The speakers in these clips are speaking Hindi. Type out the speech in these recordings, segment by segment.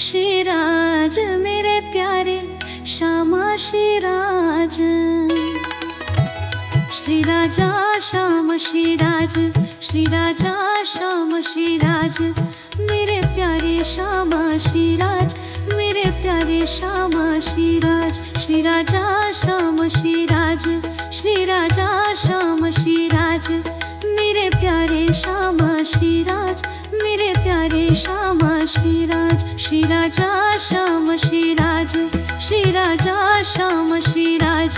श्रीराज मेरे प्यारे श्यामा श्रीराज। श्रीराजा श्याम श्रीराज, श्रीराजा श्याम श्रीराज, मेरे प्यारे श्यामा श्रीराज, मेरे प्यारे श्यामा श्रीराज। श्रीराजा श्याम श्रीराज, श्रीराजा श्याम श्रीराज, मेरे प्यारे श्यामा श्रीराज, मेरे प्यारे श्यामा श्रीराज। श्रीराजा श्याम श्रीराज, श्रीराजा श्याम श्रीराज,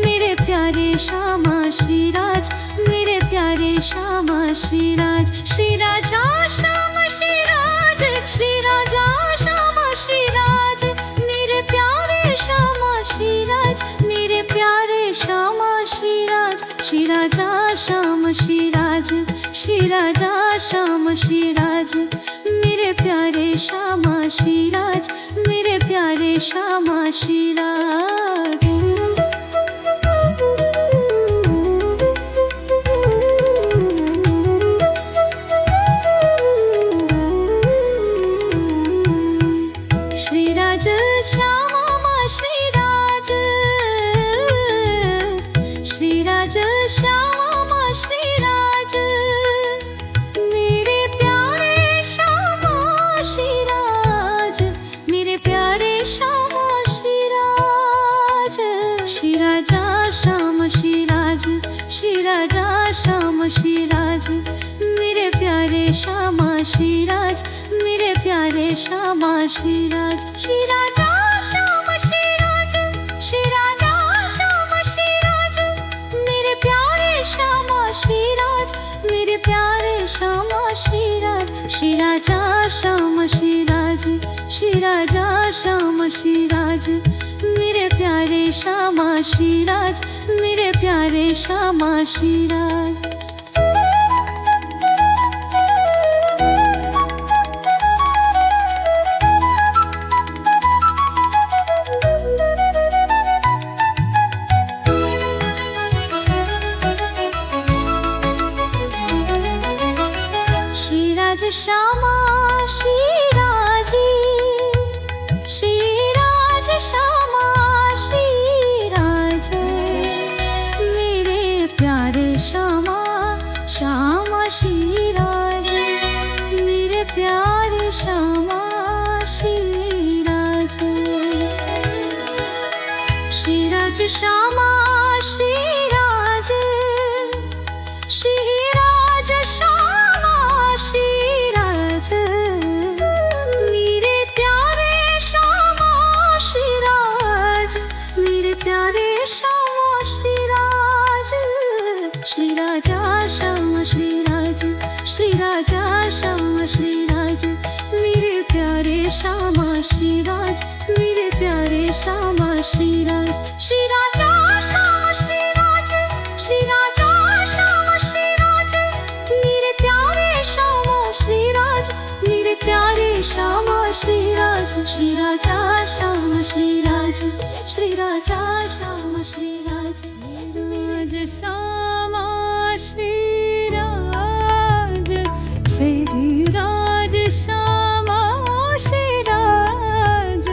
मेरे प्यारे श्यामा श्रीराज, मेरे प्यारे श्यामा श्रीराज। श्रीराजा श्याम श्रीराज, श्रीराजा श्याम श्रीराज, मेरे प्यारे श्यामा श्रीराज, मेरे प्यारे श्यामा श्रीराज। श्रीराजा श्याम श्रीराज, श्रीराजा श्याम श्रीराज, मेरे प्यारे श्यामा श्रीराज, मेरे प्यारे श्यामा श्रीराज। श्रीराज श्यामा श्रीराज, श्रीराज श्यामा श्रीराज, मेरे प्यारे श्यामा श्रीराज, मेरे प्यारे श्यामा श्रीराज। श्रीराजा श्याम श्रीराज, श्रीराजा श्याम श्रीराज, मेरे प्यारे श्यामा श्रीराज, मेरे प्यारे श्यामा श्रीराज। श्रीराजा श्याम श्रीराज, श्रीराजा श्याम श्रीराज, मेरे प्यारे श्यामा श्रीराज, मेरे प्यारे श्यामा श्रीराज। श्रीराजा श्याम श्रीराज, श्रीराजा श्याम श्रीराज, मेरे प्यारे श्यामा श्रीराज, मेरे प्यारे श्यामा श्रीराज। श्रीराज श्यामा श्रीराज, श्रीराज श्यामा श्रीराज, मेरे प्यारे श्यामा श्यामा श्रीराज, मेरे प्यारे श्यामा श्रीराज। श्रीराज श्यामा श्रीराज, श्रीराज श्यामा श्रीराज, मेरे प्यारे श्यामा श्रीराज, मेरे प्यारे श्यामा श्रीराज। श्रीराजा श्याम श्रीराज, श्रीराजा श्याम श्रीराज, मेरे प्यारे श्यामा श्रीराज, मेरे प्यारे श्यामा श्रीराज। श्रीराजा श्याम श्रीराज, श्रीराजा श्याम श्रीराज, मेरे प्यारे श्यामा श्रीराज, मेरे प्यारे श्यामा श्रीराज। श्रीराजा श्याम श्रीराज, श्रीराजा श्याम श्रीराज, मेरे श्यामा श्रीराज, श्रीराज श्यामा श्रीराज,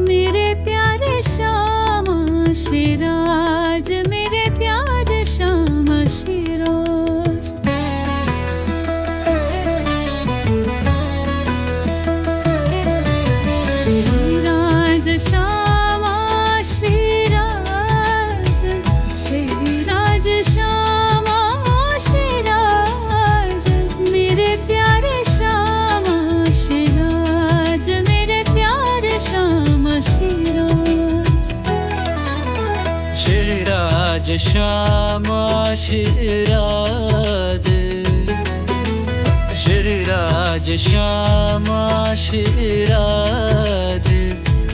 मेरे प्यारे श्यामा श्रीराज, मेरे प्यारे श्यामा श्रीराज। श्रीराज श्यामा श्रीराज, श्रीराज श्यामा श्रीराज, मेरे प्यारे श्यामा श्रीराज, मेरे प्यारे श्यामा श्रीराज। श्रीराज श्यामा श्रीराज, श्रीराज श्यामा श्रीराज,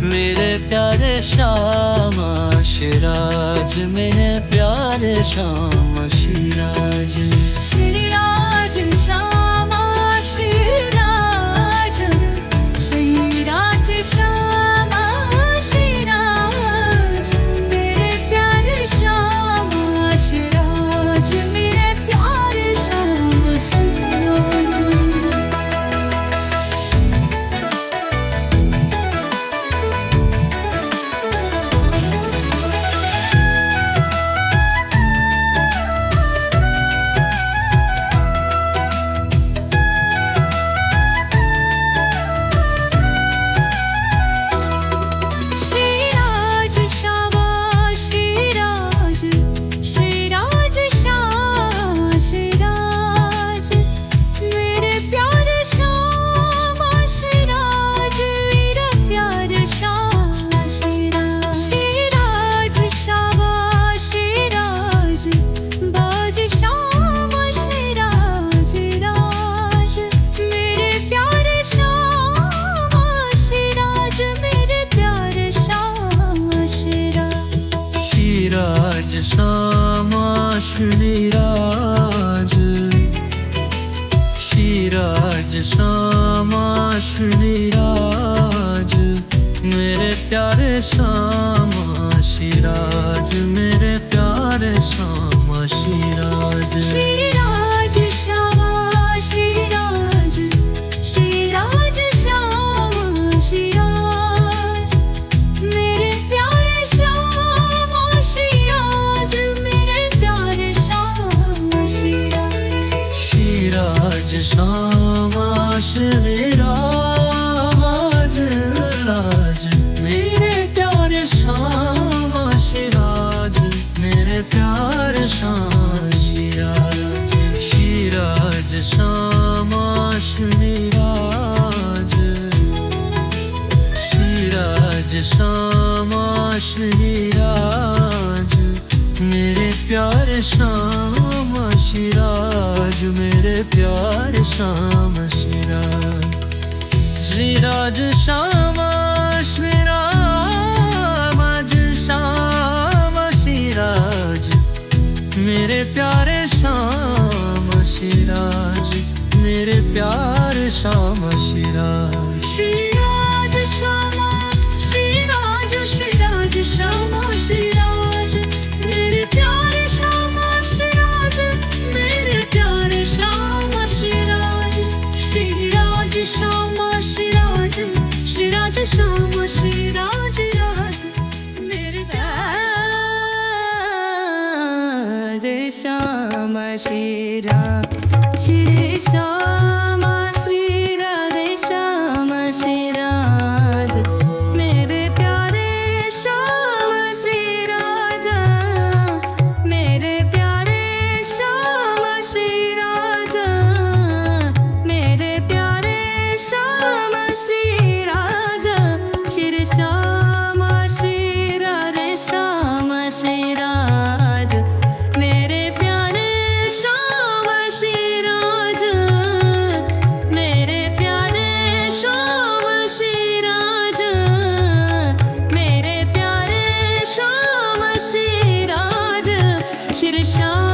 मेरे प्यारे श्यामा श्रीराज, मेरे प्यारे श्यामा श्रीराज। श्रीराज श्यामा श्रीराज, श्रीराज श्यामा श्रीराज, मेरे प्यारे श्यामा श्रीराज, मेरे प्यारे श्यामा श्रीराज। श्रीराज श्रीराज श्यामा श्रीराज मेरे प्यारे श्यामा श्रीराज मेरे प्यारे श्यामा श्रीराज श्रीराज श्यामा श्रीराज श्रीराज श्यामा श्रीराज मेरे प्यारे श्यामा श्रीराज मेरे प्यारे श्यामा श्रीराज श्रीराज श्यामा श्रीराज राज मेरे प्यारे श्यामा श्रीराज मेरे प्यारे श्यामा श्रीराज श्रीराज श्यामा श्रीराज श्रीराज श्यामा श्रीराज मेरे प्यारे श्यामा श्रीराज मेरे प्यारे श्यामा श्रीराज श्रीराज श्यामा श्रीराज श्यामा श्रीराज मेरे प्यारे श्यामा श्रीराज मेरे प्यारे श्यामा श्रीराज श्रीराज श्यामा श्रीराज श्रीराज श्यामा श्रीराज मेरे प्यारे श्यामा श्रीराज मेरे प्यारे श्यामा श्रीराज श्रीराज श्यामा श्रीराज श्रीराज श्यामा श्रीराज राज मेरे प्यारे श्यामा श्रीराज श्री श्यामा श्रीराज श्यामा श्रीराज मेरे प्यारे श्यामा श्रीराज मेरे प्यारे श्यामा श्रीराज मेरे प्यारे श्यामा श्रीराज श्री श्यामा श्रीराज श्यामा श्रीराज मेरे प्यारे श्यामा श्रीराज मेरे प्यारे श्यामा श्रीराज मेरे प्यारे श्यामा श्रीराज श्री श्यामा